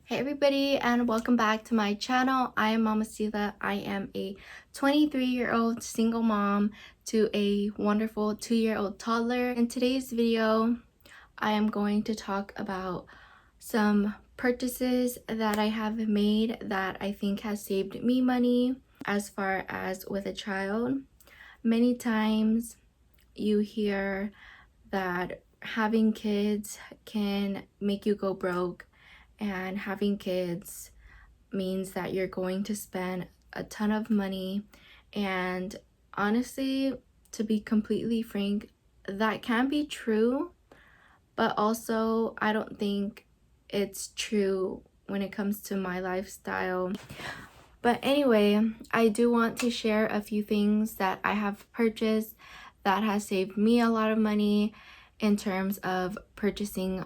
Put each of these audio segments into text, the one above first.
Hey everybody, and welcome back to my channel. I am Mama Sila. I am a 23-year-old single mom to a wonderful 2-year-old toddler. In today's video, I am going to talk about some purchases that I have made that I think has saved me money as far as with a child. Many times you hear that having kids can make you go broke, and having kids means that you're going to spend a ton of money. And honestly, to be completely frank, that can be true, but also I don't think it's true when it comes to my lifestyle. But anyway, I do want to share a few things that I have purchased that has saved me a lot of money in terms of purchasing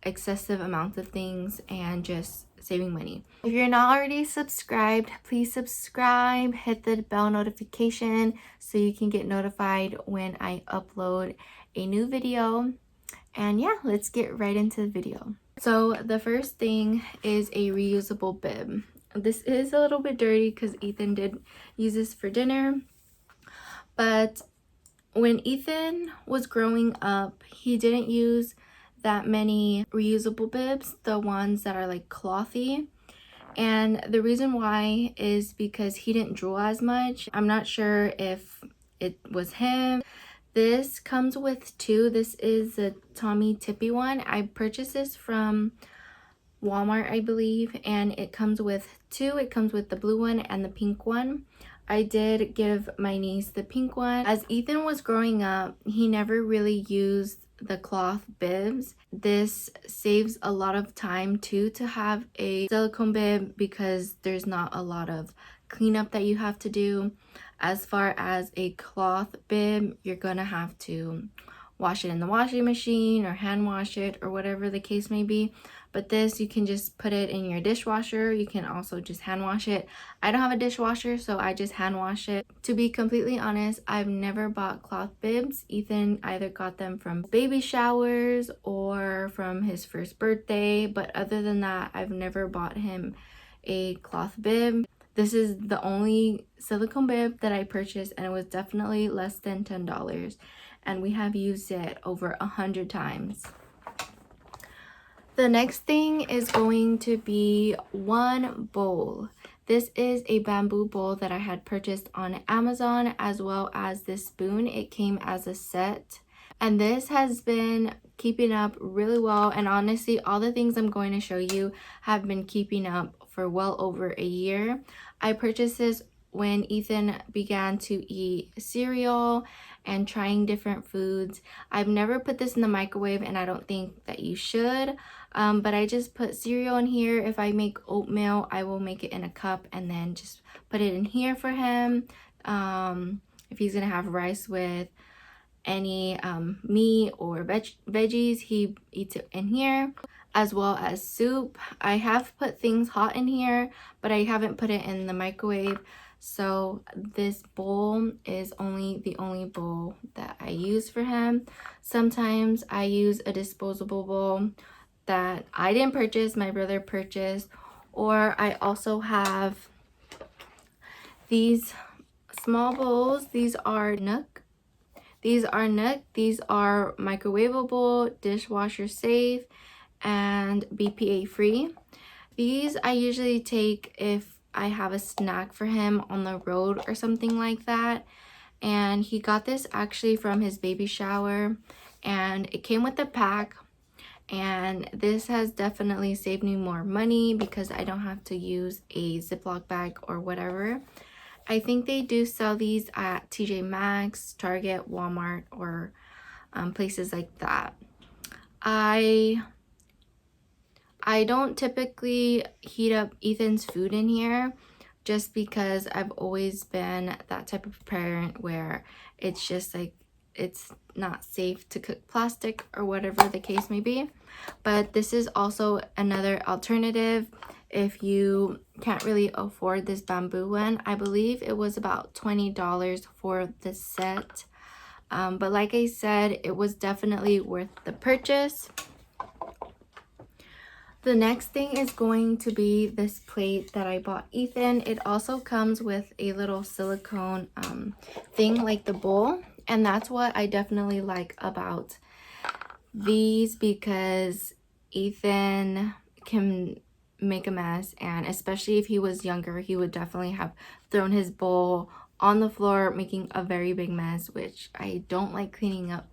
excessive amounts of things and just saving money. If you're not already subscribed, please subscribe, hit the bell notification so you can get notified when I upload a new video. And yeah, let's get right into the video. So the first thing is a reusable bib. This is a little bit dirty because Ethan did use this for dinner, but when Ethan was growing up, he didn't use that many reusable bibs, the ones that are like clothy. And the reason why is because he didn't drool as much. I'm not sure if it was him. This comes with two. This is the Tommy Tippy one. I purchased this from Walmart, I believe, and it comes with two. It comes with the blue one and the pink one. I did give my niece the pink one. As Ethan was growing up, he never really used the cloth bibs. This saves a lot of time too to have a silicone bib because there's not a lot of cleanup that you have to do. As far as a cloth bib, you're gonna have to wash it in the washing machine or hand wash it or whatever the case may be. But this, you can just put it in your dishwasher. You can also just hand wash it. I don't have a dishwasher, so I just hand wash it. To be completely honest, I've never bought cloth bibs. Ethan either got them from baby showers or from his first birthday, but other than that, I've never bought him a cloth bib. This is the only silicone bib that I purchased, and it was definitely less than $10, and we have used it over 100 times. The next thing is going to be one bowl. This is a bamboo bowl that I had purchased on Amazon, as well as this spoon. It came as a set, and this has been keeping up really well. And honestly, all the things I'm going to show you have been keeping up for well over a year. I purchased this when Ethan began to eat cereal and trying different foods. I've never put this in the microwave, and I don't think that you should. But I just put cereal in here. If I make oatmeal, I will make it in a cup and then just put it in here for him. If he's gonna have rice with any meat or veggies, he eats it in here, as well as soup. I have put things hot in here, but I haven't put it in the microwave. So this bowl is the only bowl that I use for him. Sometimes I use a disposable bowl that I didn't purchase, my brother purchased. Or I also have these small bowls. These are Nook. These are microwavable, dishwasher safe, and BPA free. These I usually take if I have a snack for him on the road or something like that. And he got this actually from his baby shower, and it came with a pack. And this has definitely saved me more money because I don't have to use a Ziploc bag or whatever. I think they do sell these at TJ Maxx, Target, Walmart, or places like that. I don't typically heat up Ethan's food in here just because I've always been that type of parent where it's just like it's not safe to cook plastic or whatever the case may be. But this is also another alternative if you can't really afford this bamboo one. I believe it was about $20 for the set. But like I said, it was definitely worth the purchase. The next thing is going to be this plate that I bought Ethan. It also comes with a little silicone thing like the bowl, and that's what I definitely like about these, because Ethan can make a mess, and especially if he was younger, he would definitely have thrown his bowl on the floor, making a very big mess, which I don't like cleaning up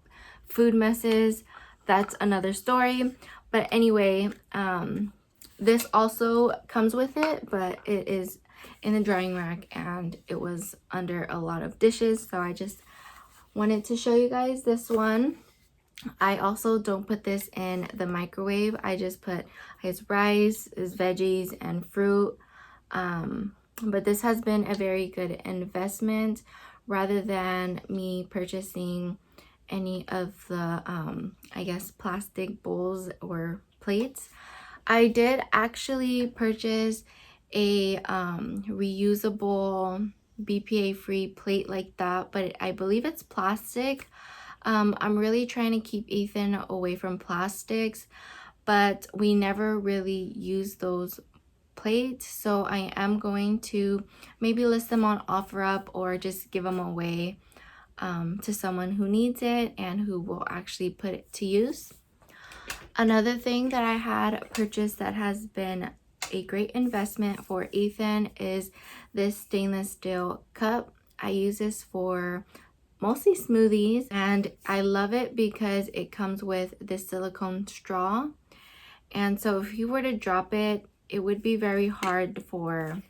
food messes. That's another story. But anyway, this also comes with it, but it is in the drying rack and it was under a lot of dishes, so I just wanted to show you guys this one. I also don't put this in the microwave. I just put his rice, his veggies, and fruit. But this has been a very good investment rather than me purchasing any of the, I guess, plastic bowls or plates. I did actually purchase a reusable BPA-free plate like that, but I believe it's plastic. I'm really trying to keep Ethan away from plastics, but we never really use those plates, so I am going to maybe list them on OfferUp or just give them away to someone who needs it and who will actually put it to use. Another thing that I had purchased that has been a great investment for Ethan is this stainless steel cup. I use this for mostly smoothies, and I love it because it comes with this silicone straw, and so if you were to drop it, it would be very hard for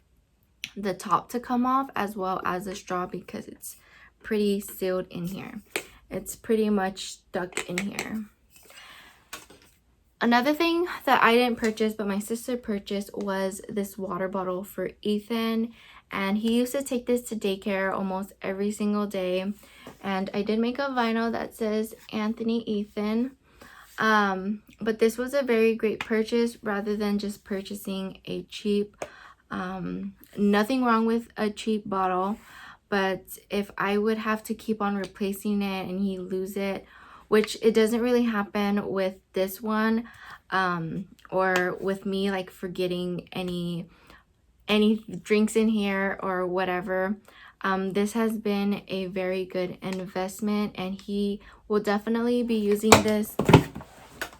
the top to come off as well as the straw because it's pretty sealed in here. It's pretty much stuck in here. Another thing that I didn't purchase but my sister purchased was this water bottle for Ethan, and he used to take this to daycare almost every single day. And I did make a vinyl that says Anthony Ethan, but this was a very great purchase rather than just purchasing a cheap, nothing wrong with a cheap bottle, but if I would have to keep on replacing it and he lose it, which it doesn't really happen with this one, or with me like forgetting any drinks in here or whatever. This has been a very good investment, and he will definitely be using this.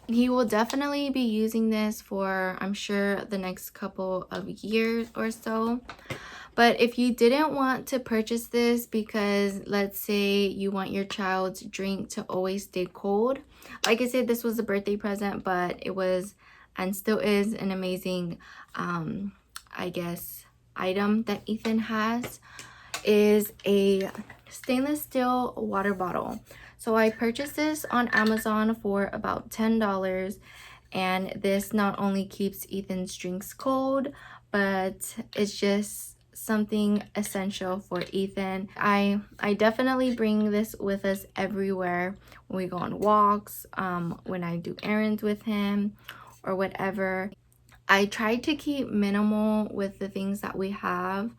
He will definitely be using this for, I'm sure, the next couple of years or so. But if you didn't want to purchase this because, let's say, you want your child's drink to always stay cold, like I said, this was a birthday present, but it was and still is an amazing, I guess, item that Ethan has, is a stainless steel water bottle. So I purchased this on Amazon for about $10, and this not only keeps Ethan's drinks cold, but it's just something essential for Ethan. I definitely bring this with us everywhere when we go on walks, when I do errands with him or whatever. I try to keep minimal with the things that we have.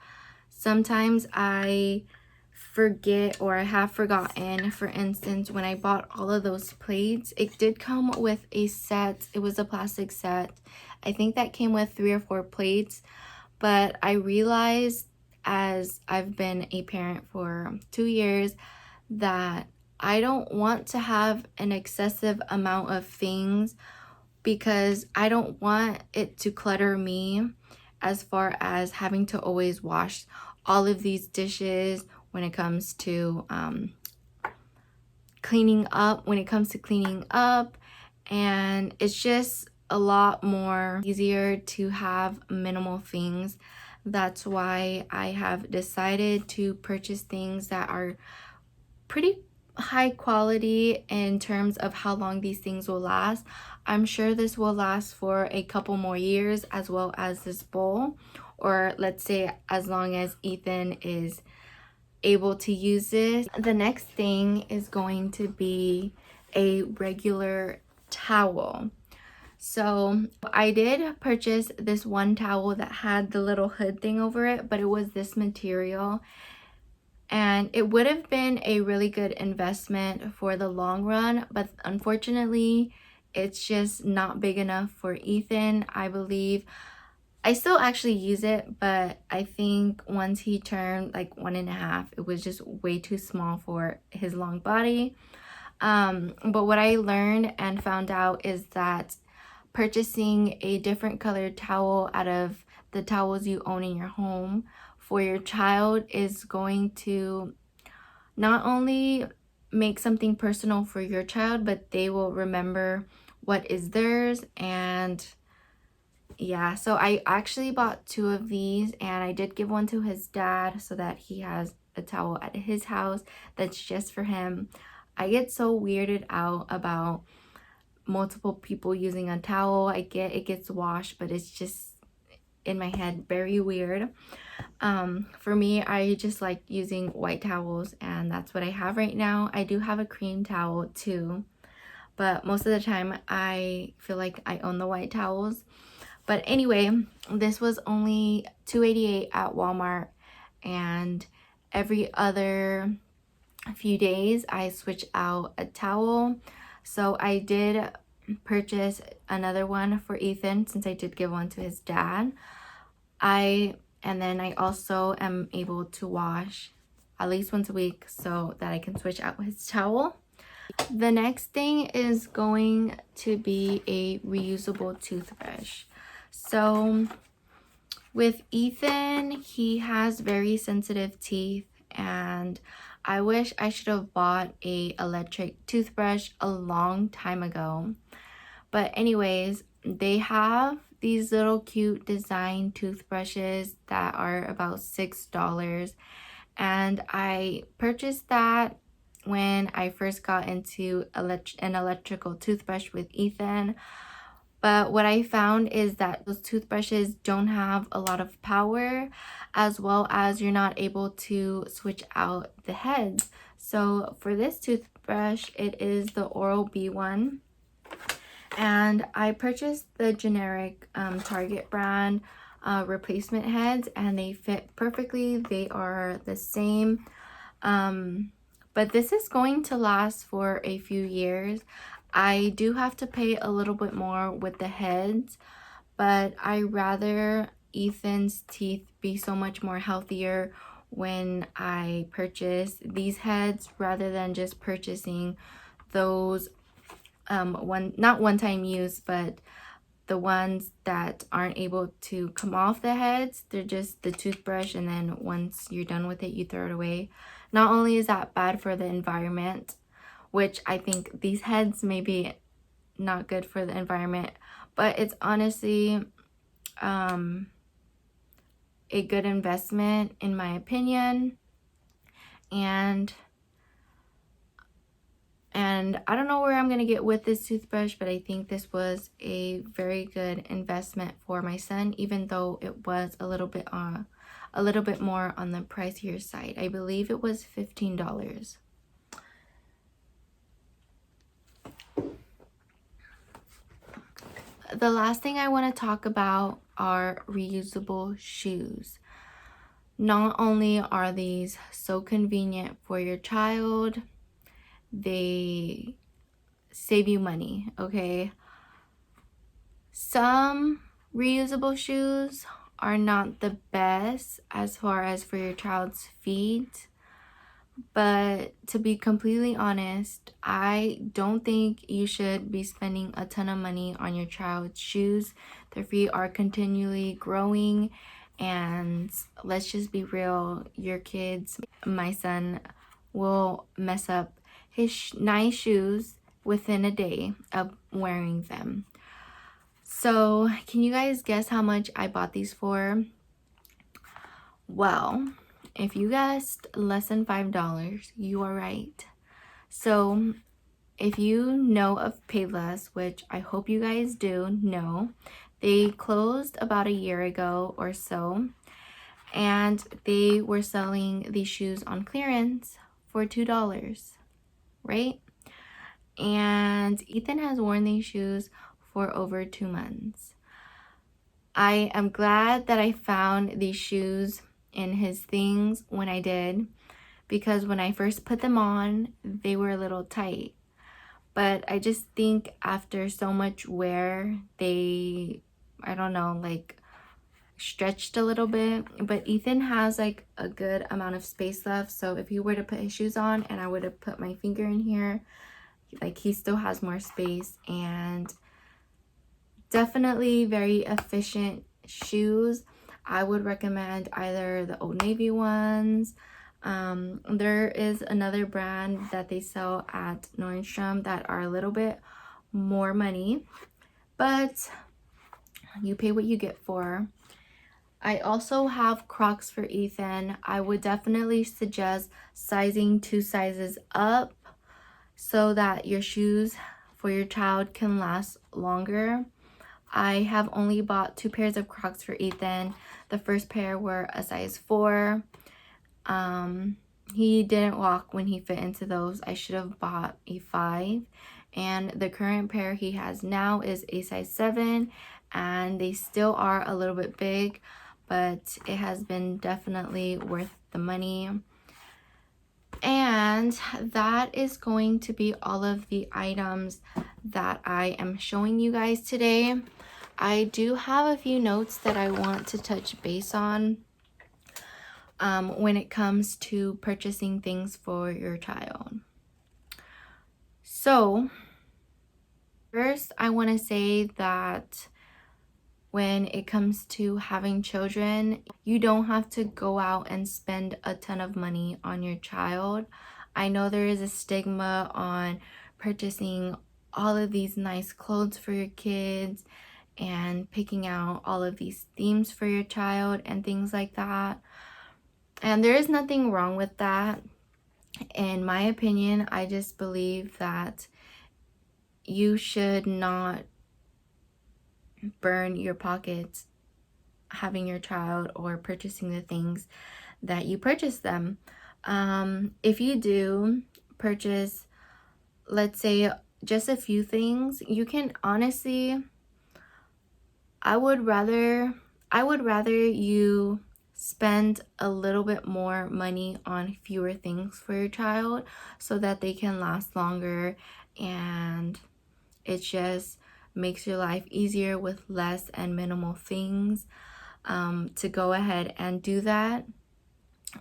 Sometimes I forget, or I have forgotten. For instance, when I bought all of those plates, it did come with a set. It was a plastic set. I think that came with 3 or 4 plates, but I realized as I've been a parent for 2 years that I don't want to have an excessive amount of things, because I don't want it to clutter me as far as having to always wash all of these dishes when it comes to cleaning up, and it's just a lot more easier to have minimal things. That's why I have decided to purchase things that are pretty high quality in terms of how long these things will last. I'm sure this will last for a couple more years, as well as this bowl, or let's say as long as Ethan is able to use this. The next thing is going to be a regular towel. So I did purchase this one towel that had the little hood thing over it, but it was this material, and it would have been a really good investment for the long run, but unfortunately it's just not big enough for Ethan, I believe. I still actually use it, but I think once he turned like 1.5, it was just way too small for his long body. But what I learned and found out is that purchasing a different colored towel out of the towels you own in your home for your child is going to not only make something personal for your child, but they will remember what is theirs. And yeah, so I actually bought 2 of these, and I did give one to his dad so that he has a towel at his house that's just for him. I get so weirded out about multiple people using a towel. I get it gets washed, but it's just in my head very weird. For me, I just like using white towels, and that's what I have right now. I do have a cream towel too, but most of the time I feel like I own the white towels. But anyway, this was only $2.88 at Walmart, and every other few days I switch out a towel. So I did purchase another one for Ethan since I did give one to his dad. And then I also am able to wash at least once a week so that I can switch out his towel. The next thing is going to be a reusable toothbrush. So with Ethan, he has very sensitive teeth, and I wish I should have bought a electric toothbrush a long time ago. But anyways, they have these little cute design toothbrushes that are about $6, and I purchased that when I first got into an electrical toothbrush with Ethan. But what I found is that those toothbrushes don't have a lot of power, as well as you're not able to switch out the heads. So for this toothbrush, it is the Oral-B one. And I purchased the generic Target brand replacement heads, and they fit perfectly. They are the same. But this is going to last for a few years. I do have to pay a little bit more with the heads, but I rather Ethan's teeth be so much more healthier when I purchase these heads rather than just purchasing those not one-time use, but the ones that aren't able to come off the heads. They're just the toothbrush, and then once you're done with it, you throw it away. Not only is that bad for the environment, which I think these heads may be not good for the environment, but it's honestly a good investment in my opinion. And I don't know where I'm gonna get with this toothbrush, but I think this was a very good investment for my son, even though it was a little bit more on the pricier side. I believe it was $15. The last thing I want to talk about are reusable shoes. Not only are these so convenient for your child, they save you money, okay? Some reusable shoes are not the best as far as for your child's feet, but to be completely honest, I don't think you should be spending a ton of money on your child's shoes. Their feet are continually growing, and let's just be real, your kids, my son, will mess up his nice shoes within a day of wearing them. So can you guys guess how much I bought these for? Well, if you guessed less than $5, you are right. So if you know of Payless, which I hope you guys do know, they closed about a year ago or so, and they were selling these shoes on clearance for $2, right? And Ethan has worn these shoes for over 2 months. I am glad that I found these shoes in his things when I did, because when I first put them on, they were a little tight. but I just think after so much wear, they, I don't know, like stretched a little bit. But Ethan has like a good amount of space left, so if he were to put his shoes on and I would have put my finger in here, like he still has more space. And definitely very efficient shoes. I would recommend either the Old Navy ones. There is another brand that they sell at Nordstrom that are a little bit more money, but you pay what you get for. I also have Crocs for Ethan. I would definitely suggest sizing 2 sizes up so that your shoes for your child can last longer. I have only bought 2 pairs of Crocs for Ethan. The first pair were a size 4. He didn't walk when he fit into those. I should have bought a 5. And the current pair he has now is a size 7, and they still are a little bit big, but it has been definitely worth the money. And that is going to be all of the items that I am showing you guys today. I do have a few notes that I want to touch base on when it comes to purchasing things for your child. So first, I want to say that when it comes to having children, you don't have to go out and spend a ton of money on your child. I know there is a stigma on purchasing all of these nice clothes for your kids and picking out all of these themes for your child and things like that. And there is nothing wrong with that. In my opinion, I just believe that you should not burn your pockets having your child or purchasing the things that you purchase them. If you do purchase, let's say, just a few things, you can honestly, I would rather you spend a little bit more money on fewer things for your child so that they can last longer, and it just makes your life easier with less and minimal things to go ahead and do that.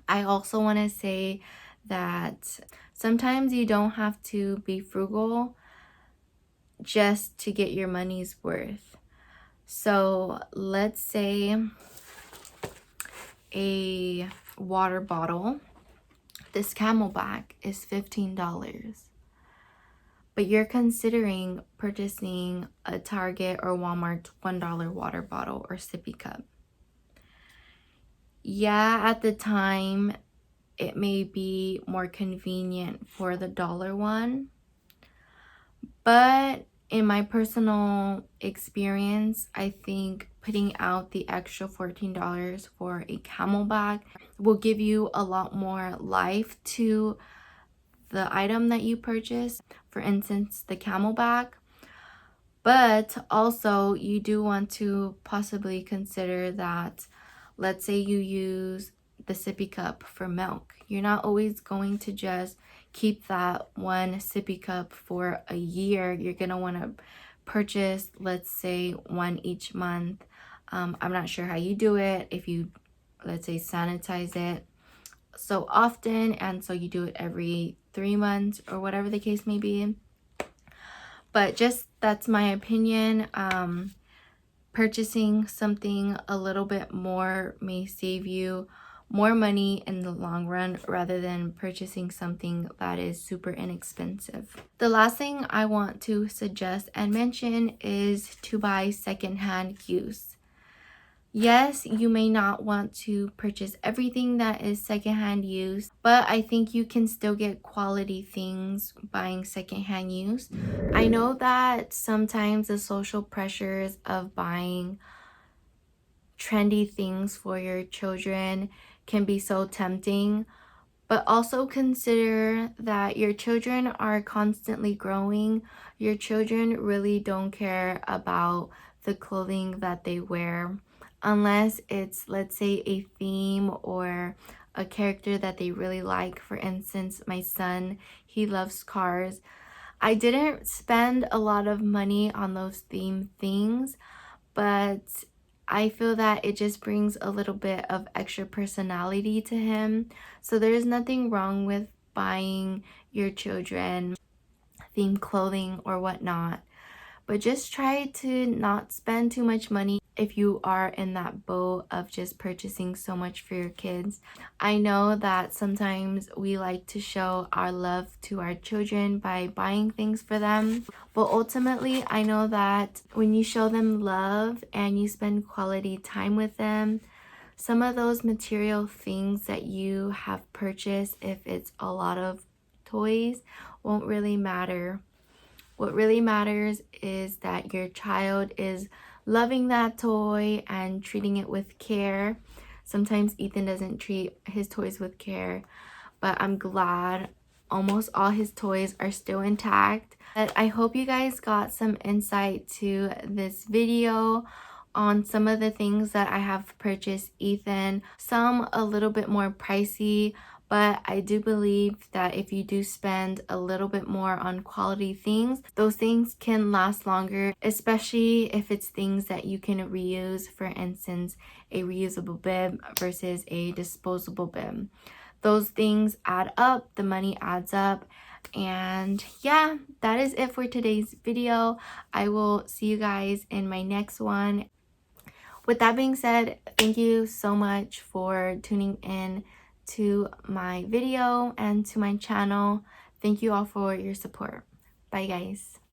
I also want to say that sometimes you don't have to be frugal just to get your money's worth. So let's say a water bottle, this Camelback is $15. But you're considering purchasing a Target or Walmart $1 water bottle or sippy cup. Yeah, at the time, it may be more convenient for the dollar one. But in my personal experience, I think putting out the extra $14 for a Camelback will give you a lot more life to the item that you purchase, for instance the Camelback. But also you do want to possibly consider that, let's say you use the sippy cup for milk. You're not always going to just keep that one sippy cup for a year. You're gonna want to purchase, let's say, one each month. I'm not sure how you do it, if you, let's say, sanitize it so often, and so you do it every 3 months or whatever the case may be. But just, that's my opinion. Purchasing something a little bit more may save you more money in the long run rather than purchasing something that is super inexpensive. The last thing I want to suggest and mention is to buy secondhand use. Yes, you may not want to purchase everything that is secondhand use, but I think you can still get quality things buying secondhand use. I know that sometimes the social pressures of buying trendy things for your children can be so tempting, but also consider that your children are constantly growing. Your children really don't care about the clothing that they wear, unless it's, let's say, a theme or a character that they really like. For instance, my son, he loves cars. I didn't spend a lot of money on those themed things, but I feel that it just brings a little bit of extra personality to him. So there's nothing wrong with buying your children themed clothing or whatnot. But just try to not spend too much money if you are in that boat of just purchasing so much for your kids. I know that sometimes we like to show our love to our children by buying things for them, but ultimately I know that when you show them love and you spend quality time with them, some of those material things that you have purchased, if it's a lot of toys, won't really matter. What really matters is that your child is loving that toy and treating it with care. Sometimes Ethan doesn't treat his toys with care, but I'm glad almost all his toys are still intact. But I hope you guys got some insight to this video on some of the things that I have purchased Ethan. Some a little bit more pricey, but I do believe that if you do spend a little bit more on quality things, those things can last longer, especially if it's things that you can reuse. For instance, a reusable bib versus a disposable bib. Those things add up, the money adds up. And yeah, that is it for today's video. I will see you guys in my next one. With that being said, thank you so much for tuning in to my video and to my channel. Thank you all for your support. Bye guys.